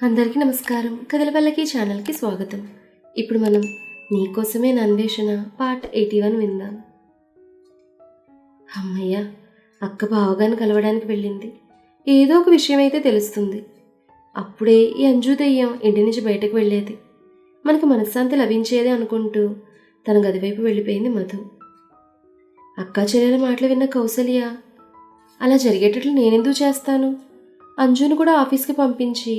అందరికీ నమస్కారం. కథల పల్లకి ఛానల్కి స్వాగతం. ఇప్పుడు మనం నీకోసమే నా అన్వేషణ పార్ట్ 81 విందాం. అమ్మయ్య, అక్క బావగారిని కలవడానికి వెళ్ళింది. ఏదో ఒక విషయం అయితే తెలుస్తుంది. అప్పుడే ఈ అంజు దెయ్యం ఇంటి నుంచి బయటకు వెళ్ళేది. మనకు మనశ్శాంతి లభించేదే అనుకుంటూ తన గదివైపు వెళ్ళిపోయింది మధు. అక్కా చెల్లెల మాటలు విన్న కౌసల్య, అలా జరిగేటట్లు నేనెందుకు చేస్తాను? అంజును కూడా ఆఫీస్కి పంపించి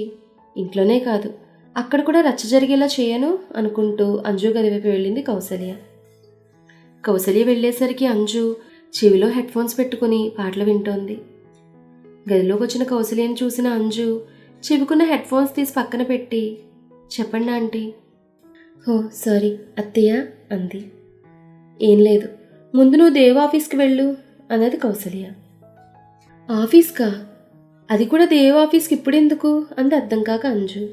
ఇంట్లోనే కాదు అక్కడ కూడా రచ్చ జరిగేలా చేయను అనుకుంటూ అంజు గదివైపు వెళ్ళింది కౌసల్య. కౌసల్య వెళ్ళేసరికి అంజు చెవిలో హెడ్ ఫోన్స్ పెట్టుకుని పాటలు వింటోంది. గదిలోకి వచ్చిన కౌసల్యని చూసిన అంజు చెవికున్న హెడ్ ఫోన్స్ తీసి పక్కన పెట్టి, చెప్పండి ఆంటీ. హో సారీ అత్తయ్య అంది. ఏం లేదు, ముందు నువ్వు దేవ్ ఆఫీస్కి వెళ్ళు అన్నది కౌసల్య. ఆఫీస్కా? అది కూడా దేవ్ ఆఫీస్కి ఇప్పుడెందుకు అంది అర్థం కాక అంజు.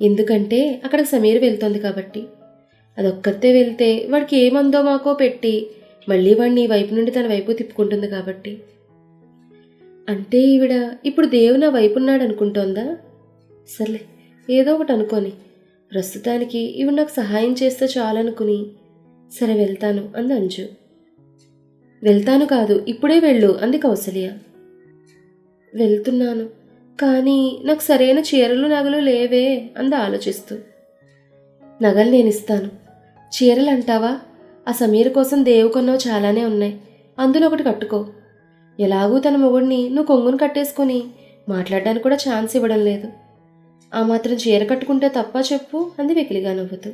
ఎందుకంటే అక్కడికి సమీర వెళ్తోంది కాబట్టి. అదొక్కతే వెళ్తే వాడికి ఏమందో మాకో పెట్టి మళ్ళీ వాడిని వైపు నుండి తన వైపు తిప్పుకుంటుంది కాబట్టి. అంటే ఈవిడ ఇప్పుడు దేవు నా వైపు ఉన్నాడు అనుకుంటోందా? సర్లే, ఏదో ఒకటి అనుకోని, ప్రస్తుతానికి ఈవిడ నాకు సహాయం చేస్తే చాలనుకుని సరే వెళ్తాను అంది అంజు. వెళ్తాను కాదు, ఇప్పుడే వెళ్ళు అంది కౌసల్య. వెళ్తున్నాను, కానీ నాకు సరైన చీరలు నగలు లేవే అంది ఆలోచిస్తూ. నగలు నేనిస్తాను. చీరలు అంటావా? ఆ సమీర కోసం దేవు కొన్నవి చాలానే ఉన్నాయి, అందులో ఒకటి కట్టుకో. ఎలాగూ తన మొగుడిని నువ్వు కొంగును కట్టేసుకుని మాట్లాడడానికి కూడా ఛాన్స్ ఇవ్వడం లేదు. ఆ మాత్రం చీర కట్టుకుంటే తప్ప చెప్పు అంది వెకిలిగా నవ్వుతూ.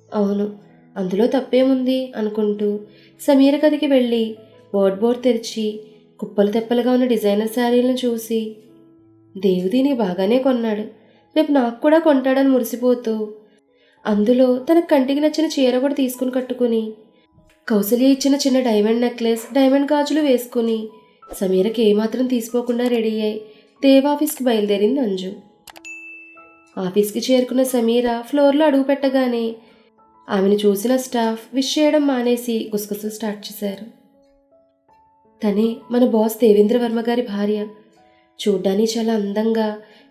అవును, అందులో తప్పేముంది అనుకుంటూ సమీర గదికి వెళ్ళి బోర్డ్ తెరిచి కుప్పలు తెప్పలుగా ఉన్న డిజైనర్ శారీలను చూసి, దేవు దీనికి బాగానే కొన్నాడు, రేపు నాకు కూడా కొంటాడని మురిసిపోతూ అందులో తనకు కంటికి నచ్చిన చీర కూడా తీసుకుని కట్టుకుని కౌసల్య ఇచ్చిన చిన్న డైమండ్ నెక్లెస్, డైమండ్ గాజులు వేసుకుని సమీరకి ఏమాత్రం తీసిపోకుండా రెడీ అయి దేవ్ ఆఫీస్కి బయలుదేరింది అంజు. ఆఫీస్కి చేరుకున్న సమీర ఫ్లోర్లో అడుగు పెట్టగానే ఆమెను చూసిన స్టాఫ్ విష్ చేయడం మానేసి గుసగుసలు స్టార్ట్ చేశారు. తనే మన బాస్ దేవేంద్ర వర్మ గారి భార్య. చూడ్డానికి చాలా అందంగా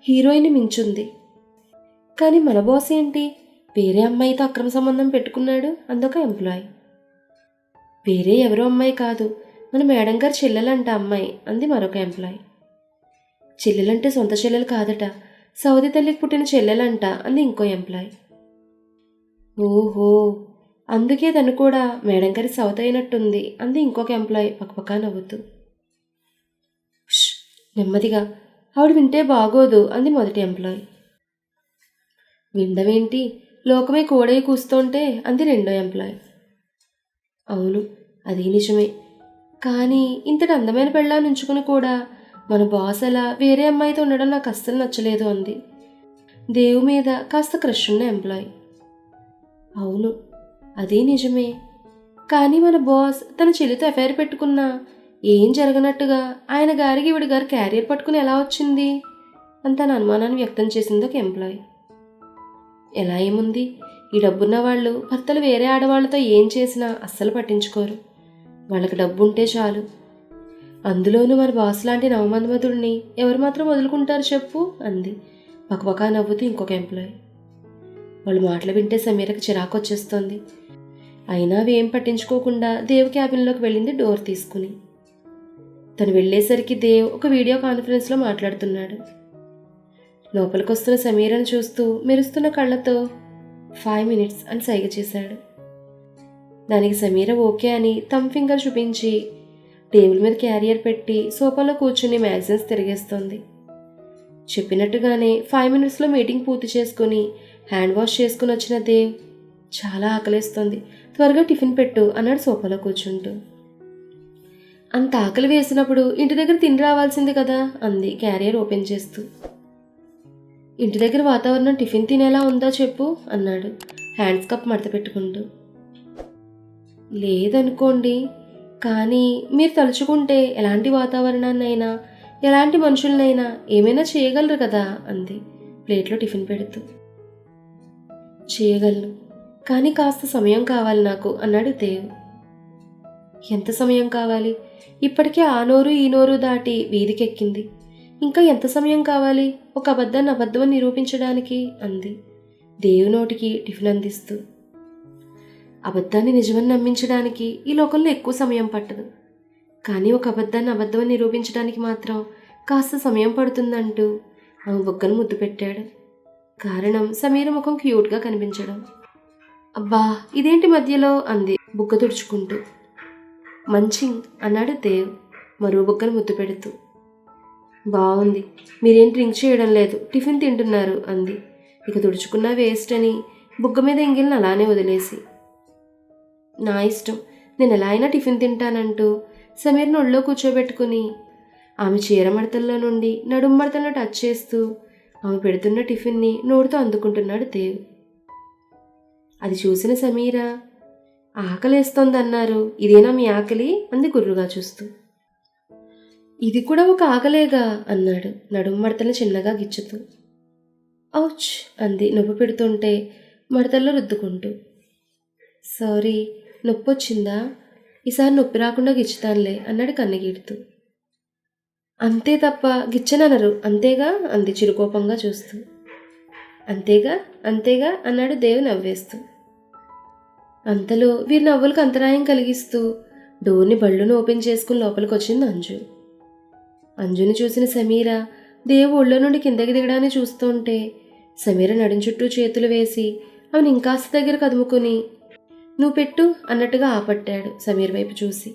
హీరోయిన్ మించుంది. కానీ మన బాస్ ఏంటి వేరే అమ్మాయితో అక్రమ సంబంధం పెట్టుకున్నాడు అందొక ఎంప్లాయ్. వేరే ఎవరో అమ్మాయి కాదు, మన మేడం గారి చెల్లెలంట అమ్మాయి అంది మరొక ఎంప్లాయ్. చెల్లెలంటే సొంత చెల్లెలు కాదట, సౌది తల్లికి పుట్టిన చెల్లెలంట అంది ఇంకో ఎంప్లాయ్. ఓహో, అందుకే తను కూడా మేడం గారి సౌత్ అయినట్టుంది అంది ఇంకొక ఎంప్లాయ్ పక్కపక్క నవ్వుతూ. నెమ్మదిగా, ఆవిడ వింటే బాగోదు అంది మొదటి ఎంప్లాయ్. విండవేంటి, లోకమే కోడై కూస్తుంటే అంది రెండో ఎంప్లాయ్. అవును, అది నిజమే, కానీ ఇంతటి అందమైన పెళ్ళాన్ని ఉంచుకుని కూడా మన బాస్ అలా వేరే అమ్మాయితో ఉండడం నాకు అస్సలు నచ్చలేదు అంది దేవు మీద కాస్త క్రష్ ఉన్న ఎంప్లాయ్. అవును, అదే నిజమే, కానీ మన బాస్ తన చెల్లితో అఫైర్ పెట్టుకున్నా ఏం జరగనట్టుగా ఆయన గారికి ఈవిడ గారు క్యారియర్ పట్టుకుని ఎలా వచ్చింది అని తన అనుమానాన్ని వ్యక్తం చేసింది ఒక ఎంప్లాయ్. ఎలా ఏముంది, ఈ డబ్బున్న వాళ్ళు భర్తలు వేరే ఆడవాళ్లతో ఏం చేసినా అస్సలు పట్టించుకోరు, వాళ్ళకి డబ్బు ఉంటే చాలు. అందులోనూ మన బాస్ లాంటి నవమన్మధుడిని ఎవరు మాత్రం వదులుకుంటారు చెప్పు అంది పక్కపక్క నవ్వుతూ ఇంకొక ఎంప్లాయ్. వాళ్ళు మాటలు వింటే సమీరకు చిరాకు వచ్చేస్తోంది. అయినా అవేం పట్టించుకోకుండా దేవ్ క్యాబిన్లోకి వెళ్ళింది డోర్ తీసుకుని. తను వెళ్ళేసరికి దేవ్ ఒక వీడియో కాన్ఫరెన్స్లో మాట్లాడుతున్నాడు. లోపలికి వస్తున్న సమీరను చూస్తూ మెరుస్తున్న కళ్ళతో 5 minutes అని సైగ చేశాడు. దానికి సమీర ఓకే అని థమ్ ఫింగర్ చూపించి టేబుల్ మీద క్యారియర్ పెట్టి సోఫాలో కూర్చుని మ్యాగజైన్స్ తిరిగేస్తోంది. చెప్పినట్టుగానే 5 minutesలో మీటింగ్ పూర్తి చేసుకుని హ్యాండ్ వాష్ చేసుకుని వచ్చిన దేవ్, చాలా ఆకలేస్తోంది, త్వరగా టిఫిన్ పెట్టు అన్నాడు సోఫాలో కూర్చుంటూ. అంత ఆకలి వేసినప్పుడు ఇంటి దగ్గర తిని రావాల్సింది కదా అంది క్యారియర్ ఓపెన్ చేస్తూ. ఇంటి దగ్గర వాతావరణం టిఫిన్ తినేలా ఉందా చెప్పు అన్నాడు హ్యాండ్స్ కప్ మడత పెట్టుకుంటూ. లేదనుకోండి, కానీ మీరు తలుచుకుంటే ఎలాంటి వాతావరణాన్నైనా ఎలాంటి మనుషులనైనా ఏమైనా చేయగలరు కదా అంది ప్లేట్లో టిఫిన్ పెడుతూ. చేయగలను, కానీ కాస్త సమయం కావాలి నాకు అన్నాడు దేవ్. ఎంత సమయం కావాలి? ఇప్పటికే ఆ నోరు ఈ నోరు దాటి వీధికెక్కింది. ఇంకా ఎంత సమయం కావాలి ఒక అబద్ధాన్ని అబద్ధమని నిరూపించడానికి అంది దేవు నోటికి టిఫిన్ అందిస్తూ. అబద్ధాన్ని నిజమని నమ్మించడానికి ఈ లోకంలో ఎక్కువ సమయం పట్టదు, కానీ ఒక అబద్ధాన్ని అబద్ధమని నిరూపించడానికి మాత్రం కాస్త సమయం పడుతుందంటూ ఆమె బుగ్గను ముద్దు పెట్టాడు. కారణం సమీర ముఖం క్యూట్గా కనిపించడం. అబ్బా ఇదేంటి మధ్యలో అంది బుగ్గ తుడుచుకుంటూ. మంచింగ్ అన్నాడు దేవ్ మరో బుగ్గను ముద్దు పెడుతూ. బాగుంది, మీరేం డ్రింక్ చేయడం లేదు, టిఫిన్ తింటున్నారు అంది ఇక తుడుచుకున్నా వేస్ట్ అని బుగ్గ మీద ఎంగిల్ని అలానే వదిలేసి. నా ఇష్టం, నేను ఎలా అయినా టిఫిన్ తింటానంటూ సమీర్ని ఒళ్ళో కూర్చోబెట్టుకుని ఆమె చీర మడతల్లో నుండి నడుం మడతలను టచ్ చేస్తూ ఆమె పెడుతున్న టిఫిన్ని నోటితో అందుకుంటున్నాడు దేవ్. అది చూసిన సమీర, ఆకలేస్తోందన్నారు, ఇదేనా మీ ఆకలి అంది గుర్రుగా చూస్తూ. ఇది కూడా ఒక ఆకలేగా అన్నాడు నడుం మడతలు చిన్నగా గిచ్చుతూ. ఔచ్ అంది నొప్పి పెడుతుంటే మడతల్లో రుద్దుకుంటూ. సారీ, నొప్పి వచ్చిందా, ఈసారి నొప్పి రాకుండా గిచ్చుతానులే అన్నాడు కన్నగీడుతూ. అంతే తప్ప గిచ్చననరు అంతేగా అంది చిరుకోపంగా చూస్తూ. అంతేగా అంతేగా అన్నాడు దేవ్ నవ్వేస్తూ. అంతలో వీరి నవ్వులకు అంతరాయం కలిగిస్తూ డోర్ని బళ్ళును ఓపెన్ చేసుకుని లోపలికి వచ్చింది అంజు. అంజుని చూసిన సమీర దేవు ఒళ్ళో నుండి కిందకి దిగడాన్ని చూస్తుంటే సమీర నడుం చుట్టూ చేతులు వేసి ఆమెను ఇంకాస్త దగ్గర కదుముకుని నువ్వు పెట్టు అన్నట్టుగా ఆపట్టాడు సమీర్ వైపు చూసి.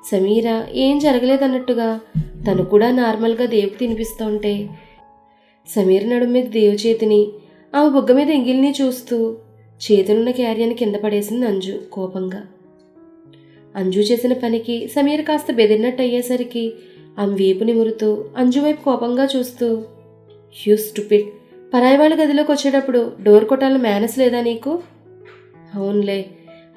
సమీర ఏం జరగలేదన్నట్టుగా తను కూడా నార్మల్గా దేవుకు తినిపిస్తుంటే సమీర నడుం మీద దేవు చేతిని ఆమె బుగ్గ మీద ఎంగిల్ని చూస్తూ చేతులున్న క్యారియర్ని కింద పడేసింది అంజు కోపంగా. అంజు చేసిన పనికి సమీర్ కాస్త బెదిరినట్టు అయ్యేసరికి ఆమె వీపు నిమురుతూ అంజు వైపు కోపంగా చూస్తూ, యూ స్టూపిడ్, పరాయి వాళ్ళ గదిలోకి వచ్చేటప్పుడు డోర్ కొట్టాలని మేనస్ లేదా నీకు? అవునులే,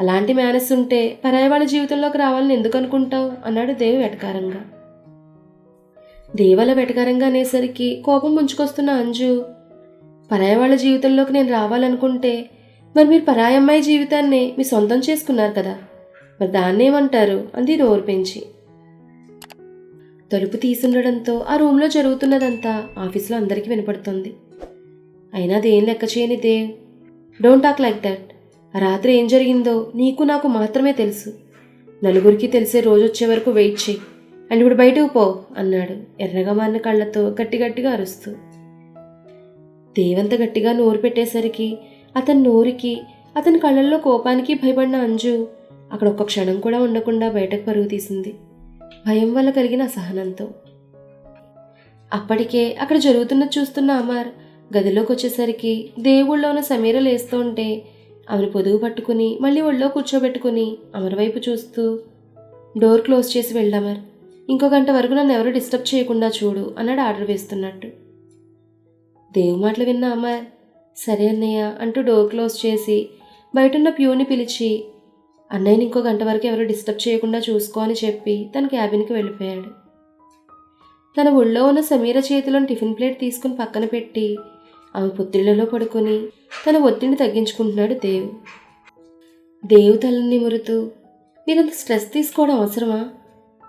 అలాంటి మేనస్ ఉంటే పరాయి వాళ్ళ జీవితంలోకి రావాలని ఎందుకు అనుకుంటావు అన్నాడు దేవ్ వెటకారంగా. దేవల వెటకారంగా అనేసరికి కోపం ముంచుకొస్తున్న అంజు, పరాయి వాళ్ళ జీవితంలోకి నేను రావాలనుకుంటే మరి మీరు పరాయి అమ్మాయి జీవితాన్ని మీ సొంతం చేసుకున్నారు కదా, మరి దాన్నేమంటారు అంది నోరు పెంచి. తలుపు తీసుండడంతో ఆ రూమ్లో జరుగుతున్నదంతా ఆఫీస్లో అందరికీ వినపడుతుంది. అయినా అదేం లెక్క చేయని Dev, don't talk like that, ఆ రాత్రి ఏం జరిగిందో నీకు నాకు మాత్రమే తెలుసు, నలుగురికి తెలిసే రోజు వచ్చే వరకు వెయిట్ చేయి అండ్ ఇప్పుడు బయటకు పో అన్నాడు ఎర్రగా మారిన కళ్ళతో గట్టిగా అరుస్తూ. దేవంత గట్టిగా నోరు పెట్టేసరికి అతని నోరుకి అతని కళ్ళల్లో కోపానికి భయపడిన అంజు అక్కడ ఒక్క క్షణం కూడా ఉండకుండా బయటకు పరుగు తీసింది భయం వల్ల కలిగిన అసహనంతో. అప్పటికే అక్కడ జరుగుతున్నది చూస్తున్న అమర్ గదిలోకి వచ్చేసరికి దేవుళ్ళో ఉన్న సమీర లేస్తూ ఉంటే ఆమెను పొదుగు పట్టుకుని మళ్ళీ ఒళ్ళో కూర్చోబెట్టుకుని అమర్ వైపు చూస్తూ, డోర్ క్లోజ్ చేసి వెళ్ళమర్, ఇంకో గంట వరకు నన్ను ఎవరు డిస్టర్బ్ చేయకుండా చూడు అన్నాడు ఆర్డర్ వేస్తున్నట్టు. దేవు మాటలు విన్న అమర్ సరే అన్నయ్య అంటూ డోర్ క్లోజ్ చేసి బయటున్న ప్యూని పిలిచి అన్నయ్యని ఇంకో గంట వరకు ఎవరు డిస్టర్బ్ చేయకుండా చూసుకో అని చెప్పి తన క్యాబిన్కి వెళ్ళిపోయాడు. తన ఒళ్ళో ఉన్న సమీర చేతిలోని టిఫిన్ ప్లేట్ తీసుకుని పక్కన పెట్టి ఆమె పొత్తిళ్లలో పడుకొని తన ఒత్తిడిని తగ్గించుకుంటున్నాడు దేవ్. దేవు తలని నిమురుతూ, మీరంత స్ట్రెస్ తీసుకోవడం అవసరమా,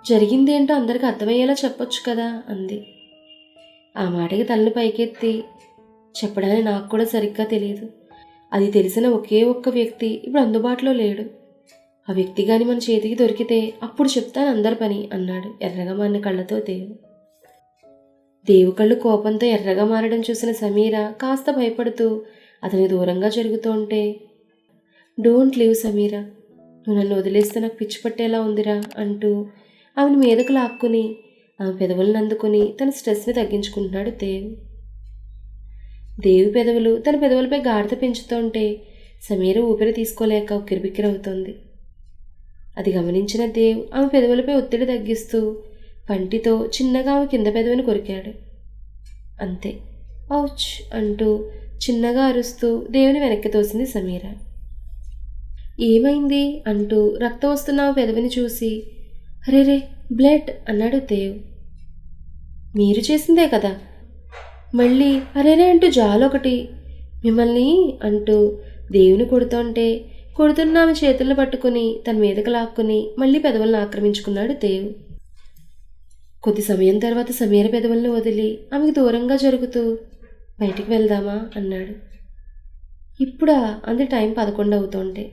జరిగిందేంటో అందరికీ అర్థమయ్యేలా చెప్పొచ్చు కదా అంది. ఆ మాటకి తలని పైకెత్తి, చెప్పడానికి నాకు కూడా సరిగ్గా తెలియదు, అది తెలిసిన ఒకే ఒక్క వ్యక్తి ఇప్పుడు అందుబాటులో లేడు, ఆ వ్యక్తి గాని మన చేతికి దొరికితే అప్పుడు చెప్తాను అందరి పని అన్నాడు ఎర్రగా మారిన కళ్ళతో దేవు. దేవు కళ్ళు కోపంతో ఎర్రగా మారడం చూసిన సమీర కాస్త భయపడుతూ అతని దూరంగా జరుగుతూ ఉంటే, డోంట్ లీవ్ సమీర, నువ్వు నన్ను వదిలేస్తే నాకు పిచ్చి పట్టేలా ఉందిరా అంటూ ఆమెను మీదకు లాక్కుని ఆమె పెదవులను అందుకుని తన స్ట్రెస్ని తగ్గించుకుంటున్నాడు దేవు. దేవు పెదవులు తన పెదవులపై గాఢత పెంచుతుంటే సమీర ఊపిరి తీసుకోలేక ఉక్కిరిబిక్కిరవుతోంది. అది గమనించిన దేవ్ ఆమె పెదవులపై ఒత్తిడి తగ్గిస్తూ పంటితో చిన్నగా ఆమె కింద పెదవిని కొరికాడు. అంతే, ఔచ్ అంటూ చిన్నగా అరుస్తూ దేవుని వెనక్కి తోసింది సమీర. ఏమైంది అంటూ రక్తం వస్తున్న ఆమె పెదవిని చూసి, అరేరే బ్లడ్ అన్నాడు దేవ్. మీరు చేసిందే కదా, మళ్ళీ అరేరే అంటూ జాలొకటి, మిమ్మల్ని అంటూ దేవుని కొడుతుంటే కొడుతున్న ఆమె చేతులను పట్టుకుని తన మీదకు లాక్కుని మళ్ళీ పెదవులను ఆక్రమించుకున్నాడు దేవ్. కొద్ది సమయం తర్వాత సమీర పెదవులను వదిలి ఆమెకు దూరంగా జరుగుతూ బయటికి వెళ్దామా అన్నాడు. ఇప్పుడా అంది టైం 11 అవుతుంటే.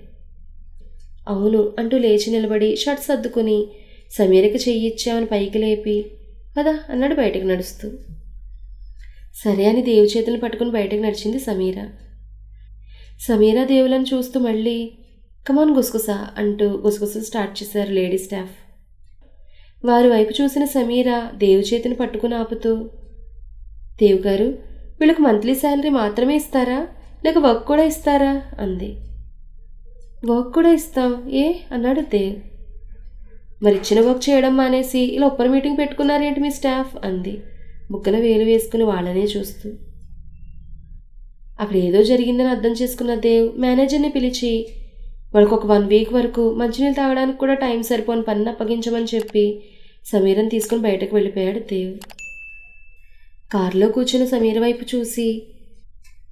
అవును అంటూ లేచి నిలబడి షర్ట్ సర్దుకుని సమీరకి చెయ్యి ఇచ్చామని పైకి లేపి పదా అన్నాడు బయటకు నడుస్తూ. సరే అని దేవు చేతులను పట్టుకుని బయటకు నడిచింది సమీర. సమీర దేవులను చూస్తూ మళ్ళీ కమాన్ గుసగుసా అంటూ గుసగుసలు స్టార్ట్ చేశారు లేడీ స్టాఫ్. వారి వైపు చూసిన సమీర దేవు చేతిని పట్టుకుని ఆపుతూ, దేవు గారు వీళ్ళకి మంత్లీ శాలరీ మాత్రమే ఇస్తారా లేక వర్క్ కూడా ఇస్తారా అంది. వర్క్ కూడా ఇస్తాం ఏ అన్నాడు దేవ్. మరి ఇచ్చిన వర్క్ చేయడం మానేసి ఇలా ఒప్పర్ మీటింగ్ పెట్టుకున్నారేంటి మీ స్టాఫ్ అంది బుగ్గన వేలు వేసుకుని వాళ్ళనే చూస్తూ. అక్కడ ఏదో జరిగిందని అర్థం చేసుకున్న దేవ్ మేనేజర్ని పిలిచి వాళ్ళకు ఒక 1 వీక్ వరకు మంచినీళ్ళు తాగడానికి కూడా టైం సరిపోని పని అప్పగించమని చెప్పి సమీరని తీసుకుని బయటకు వెళ్ళిపోయాడు దేవ్. కారులో కూర్చున్న సమీర వైపు చూసి,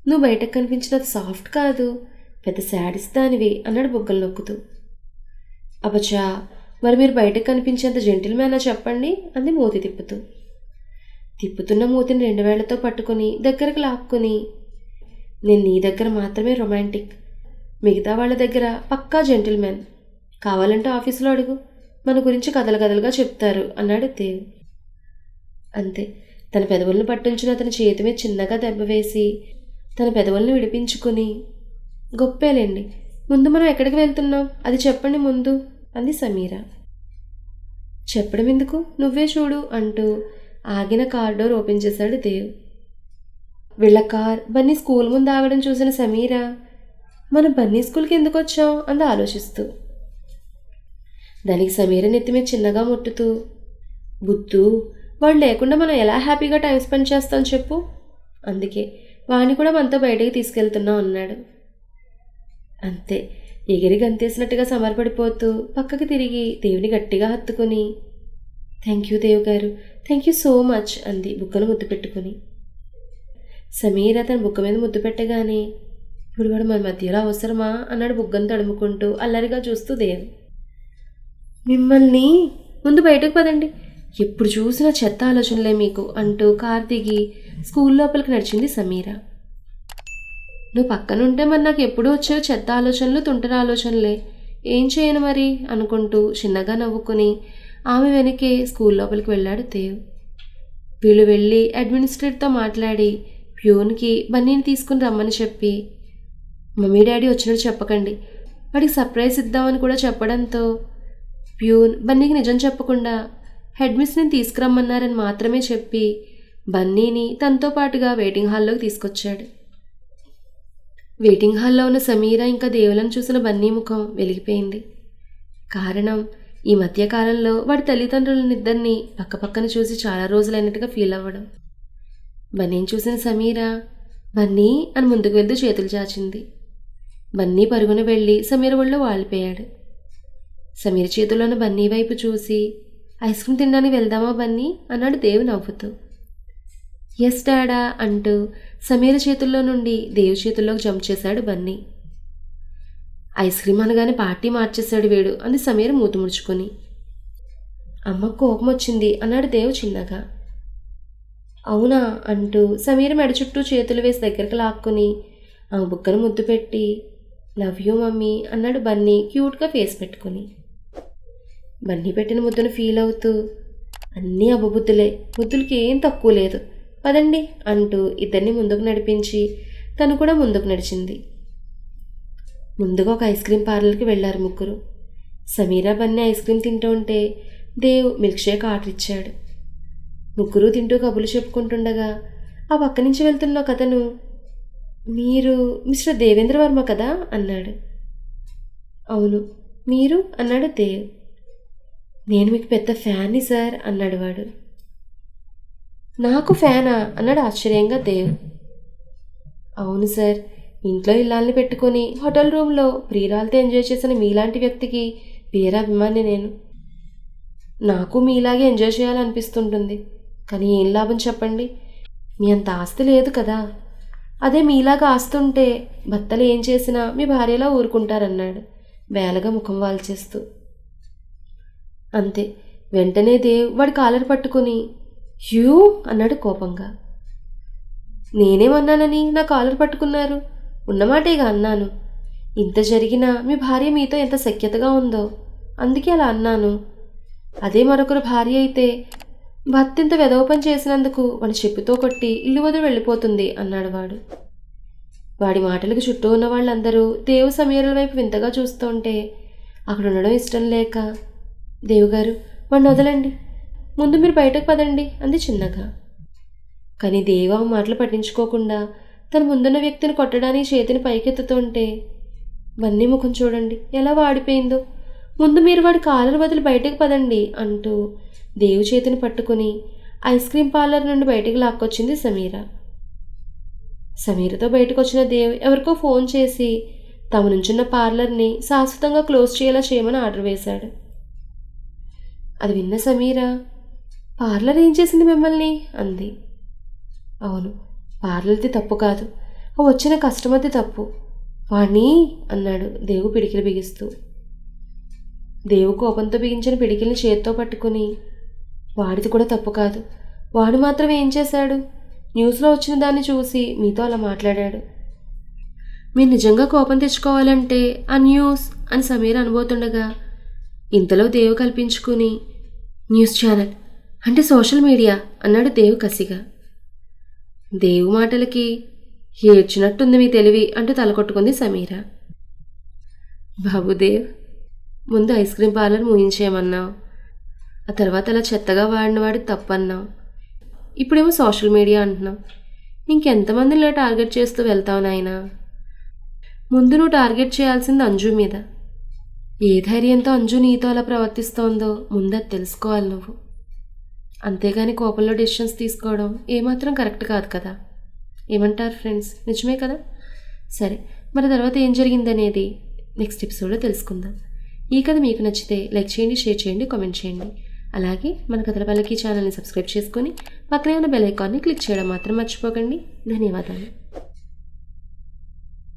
నువ్వు బయటకు కనిపించినది సాఫ్ట్ కాదు, పెద్ద శాడిస్ట్ దానివి అన్నాడు బుగ్గలు నొక్కుతూ. అబచా మరి మీరు బయటకు కనిపించేంత జెంటిల్మేనా చెప్పండి అంది మూతి తిప్పుతూ. తిప్పుతున్న మూతిని 2 వేళ్లతో పట్టుకుని దగ్గరకు లాక్కుని, నేను నీ దగ్గర మాత్రమే రొమాంటిక్, మిగతా వాళ్ళ దగ్గర పక్కా జెంటిల్మెన్, కావాలంటే ఆఫీసులో అడుగు, మన గురించి కథలుగా చెప్తారు అన్నాడు దేవ్. అంతే, తన పెదవులను పట్టించిన అతని చేతి మీద చిన్నగా దెబ్బ వేసి తన పెదవులను విడిపించుకుని, గొప్పేలేండి, ముందు మనం ఎక్కడికి వెళ్తున్నాం అది చెప్పండి ముందు అంది సమీర. చెప్పడం ఎందుకు, నువ్వే చూడు అంటూ ఆగిన కార్ డోర్ ఓపెన్ చేశాడు దేవ్. వీళ్ళ కార్ బన్నీ స్కూల్ ముందు ఆగడం చూసిన సమీర, మనం బన్నీ స్కూల్కి ఎందుకు వచ్చాం అంది ఆలోచిస్తూ. దానికి సమీర నెత్తి మీద చిన్నగా ముట్టుతూ, బుద్ధు వాడు లేకుండా మనం ఎలా హ్యాపీగా టైం స్పెండ్ చేస్తాం చెప్పు, అందుకే వాడిని కూడా మనతో బయటికి తీసుకెళ్తున్నాం అన్నాడు. అంతే, ఎగిరి గంతేసినట్టుగా సమర్పడిపోతూ పక్కకి తిరిగి దేవుని గట్టిగా హత్తుకుని, థ్యాంక్ యూ దేవ్ గారు, థ్యాంక్ యూ సో మచ్ అంది బుగ్గను ముద్దు పెట్టుకుని. సమీర తన బుగ్గ మీద ముద్దు పెట్టగానే, ఇప్పుడు వాడు మన మధ్యలో అవసరమా అన్నాడు బుగ్గను తడుముకుంటూ అల్లరిగా చూస్తూ దేవ్. మిమ్మల్ని ముందు బయటకు పదండి, ఎప్పుడు చూసినా చెత్త ఆలోచనలే మీకు అంటూ కార్ దిగి స్కూల్ లోపలికి నడిచింది సమీర. నువ్వు పక్కనుంటే మరి నాకు ఎప్పుడూ వచ్చేవి చెత్త ఆలోచనలు, తుంటర ఆలోచనలే, ఏం చేయను మరి అనుకుంటూ చిన్నగా నవ్వుకుని ఆమె వెనకే స్కూల్ లోపలికి వెళ్ళాడు దేవ్. వీళ్ళు వెళ్ళి అడ్మినిస్ట్రేటర్తో మాట్లాడి ప్యూన్కి బన్నీని తీసుకుని రమ్మని చెప్పి, మమ్మీ డాడీ వచ్చినట్టు చెప్పకండి, వాడికి సర్ప్రైజ్ ఇద్దామని కూడా చెప్పడంతో ప్యూన్ బన్నీకి నిజం చెప్పకుండా హెడ్ మిస్ని తీసుకురమ్మన్నారని మాత్రమే చెప్పి బన్నీని తనతో పాటుగా వెయిటింగ్ హాల్లోకి తీసుకొచ్చాడు. వెయిటింగ్ హాల్లో ఉన్న సమీర ఇంకా దేవులను చూసిన బన్నీ ముఖం వెలిగిపోయింది. కారణం, ఈ మధ్యకాలంలో వాడి తల్లిదండ్రులనిద్దరినీ పక్కపక్కన చూసి చాలా రోజులైనట్టుగా ఫీల్ అవ్వడం. బన్నీని చూసిన సమీర, బన్నీ అని ముందుకు వెళ్తూ చేతులు చాచింది. బన్నీ పరుగున వెళ్ళి సమీర ఒళ్ళో వాలిపోయాడు. సమీర చేతుల్లో ఉన్న బన్నీ వైపు చూసి, ఐస్ క్రీమ్ తినడానికి వెళ్దామా బన్నీ అన్నాడు దేవు నవ్వుతూ. ఎస్ డాడా అంటూ సమీర చేతుల్లో నుండి దేవు చేతుల్లోకి జంప్ చేశాడు బన్నీ. ఐస్ క్రీమ్ అనగానే పార్టీ మార్చేశాడు వీడు అంది సమీర మూతి ముడుచుకొని. అమ్మకు కోపం వచ్చింది అన్నాడు దేవు చిన్నగా. అవునా అంటూ సమీర మెడ చుట్టూ చేతులు వేసి దగ్గరికి లాక్కుని ఆమె బుగ్గను ముద్దు పెట్టి, లవ్ యూ మమ్మీ అన్నాడు బన్నీ క్యూట్గా ఫేస్ పెట్టుకుని. బన్నీ పెట్టిన ముద్దును ఫీల్ అవుతూ, అన్నీ అబ్బబుద్ధులే, ముద్దులకి ఏం తక్కువ లేదు, పదండి అంటూ ఇద్దరిని ముందుకు నడిపించి తను కూడా ముందుకు నడిచింది. ముందుగా ఒక ఐస్ క్రీమ్ పార్లర్కి వెళ్ళారు ముగ్గురు. సమీరా బన్నీ ఐస్ క్రీమ్ తింటూ ఉంటే దేవ్ మిల్క్ షేక్ ఆర్డర్ ఇచ్చాడు. ముగ్గురు తింటూ కబుర్లు చెప్పుకుంటుండగా ఆ పక్క నుంచి వెళ్తున్న ఒక అతను, మీరు మిస్టర్ దేవేంద్ర వర్మ కదా అన్నాడు. అవును, మీరు అన్నాడు దేవ్. నేను మీకు పెద్ద ఫ్యాన్ని సార్ అన్నాడు వాడు. నాకు ఫ్యానా అన్నాడు ఆశ్చర్యంగా దేవ్. అవును సార్, ఇంట్లో ఇల్లాల్ని పెట్టుకొని హోటల్ రూమ్లో ప్రియురాలతో ఎంజాయ్ చేసిన మీలాంటి వ్యక్తికి వేరే అభిమాని నేను. నాకు మీలాగే ఎంజాయ్ చేయాలనిపిస్తుంటుంది, కానీ ఏం లాభం చెప్పండి, మీ అంత ఆస్తి లేదు కదా. అదే మీలాగా ఆస్తుంటే భర్తలు ఏం చేసినా మీ భార్యలా ఊరుకుంటారన్నాడు వేలగా ముఖం వాల్చేస్తూ. అంతే, వెంటనే దేవ్ వాడి కాలర్ పట్టుకుని యూ అన్నాడు కోపంగా. నేనేమన్నానని నా కాలర్ పట్టుకున్నారు? ఉన్నమాటేగా అన్నాను. ఇంత జరిగినా మీ భార్య మీతో ఎంత సఖ్యతగా ఉందో అందుకే అలా అన్నాను. అదే మరొకరు భార్య అయితే భర్త ఇంత వెధవ పని చేసినందుకు వాడి చెప్పుతో కొట్టి ఇల్లు వదిలి వెళ్ళిపోతుంది అన్నాడు వాడు. వాడి మాటలకు చుట్టూ ఉన్న వాళ్ళందరూ దేవు సమీరల వైపు వింతగా చూస్తుంటే అక్కడ ఉండడం ఇష్టం లేక, దేవుగారు వాడిని వదలండి, ముందు మీరు బయటకు పదండి అంది చిన్నగా. కానీ దేవు ఆ మాటలు పట్టించుకోకుండా తన ముందున్న వ్యక్తిని కొట్టడానికి చేతిని పైకెత్తుతుంటే, బన్నీ ముఖం చూడండి ఎలా వాడిపోయిందో, ముందు మీరు వాడి కాలర్ వదిలి బయటకు పదండి అంటూ దేవు చేతిని పట్టుకుని ఐస్ క్రీమ్ పార్లర్ నుండి బయటికి లాక్కొచ్చింది సమీర. సమీరతో బయటకు వచ్చిన దేవ్ ఎవరికో ఫోన్ చేసి తాము నుంచున్న పార్లర్ని శాశ్వతంగా క్లోజ్ చేయమని ఆర్డర్ వేశాడు. అది విన్న సమీర, పార్లర్ ఏం చేసింది మిమ్మల్ని అంది. అవును, పార్లర్ది తప్పు కాదు, వచ్చిన కస్టమర్ది తప్పు. వాణ్ణి అన్నాడు దేవు పిడికిలు బిగిస్తూ. దేవు కోపంతో బిగించిన పిడికిల్ని చేత్తో పట్టుకుని, వాడిది కూడా తప్పు కాదు, వాడు మాత్రం ఏం చేశాడు? న్యూస్లో వచ్చిన దాన్ని చూసి మీతో అలా మాట్లాడాడు. మీరు నిజంగా కోపం తెచ్చుకోవాలంటే ఆ న్యూస్ అని సమీర అనుబోతుండగా ఇంతలో దేవు కల్పించుకుని, న్యూస్ ఛానల్ అంటే సోషల్ మీడియా అన్నాడు దేవు కసిగా. దేవు మాటలకి ఏడ్చినట్టుంది మీ తెలివి అంటూ తలకొట్టుకుంది సమీర. బాబుదేవ్, ముందు ఐస్ క్రీమ్ పార్లర్ మూయించేయమన్నావు, ఆ తర్వాత అలా చెత్తగా వాడినవాడి తప్పన్నావు, ఇప్పుడేమో సోషల్ మీడియా అంటున్నావు. ఇంకెంతమందిని ఇలా టార్గెట్ చేస్తూ వెళ్తావు నాయనా? ముందు నువ్వు టార్గెట్ చేయాల్సింది అంజు మీద. ఏ ధైర్యంతో అంజు నీతో అలా ప్రవర్తిస్తోందో ముందు తెలుసుకోవాలి నువ్వు. అంతేగాని కోపంలో డెసిషన్స్ తీసుకోవడం ఏమాత్రం కరెక్ట్ కాదు కదా. ఏమంటారు ఫ్రెండ్స్? నిజమే కదా? సరే, మరి తర్వాత ఏం జరిగిందనేది నెక్స్ట్ ఎపిసోడ్లో తెలుసుకుందాం. ఈ కథ మీకు నచ్చితే లైక్ చేయండి, షేర్ చేయండి, కామెంట్ చేయండి. అలాగే మన కథల పల్లకి ఛానల్ని సబ్స్క్రైబ్ చేసుకొని పక్కనే ఉన్న బెల్ ఐకాన్ని క్లిక్ చేయడం మాత్రం మర్చిపోకండి. ధన్యవాదాలు.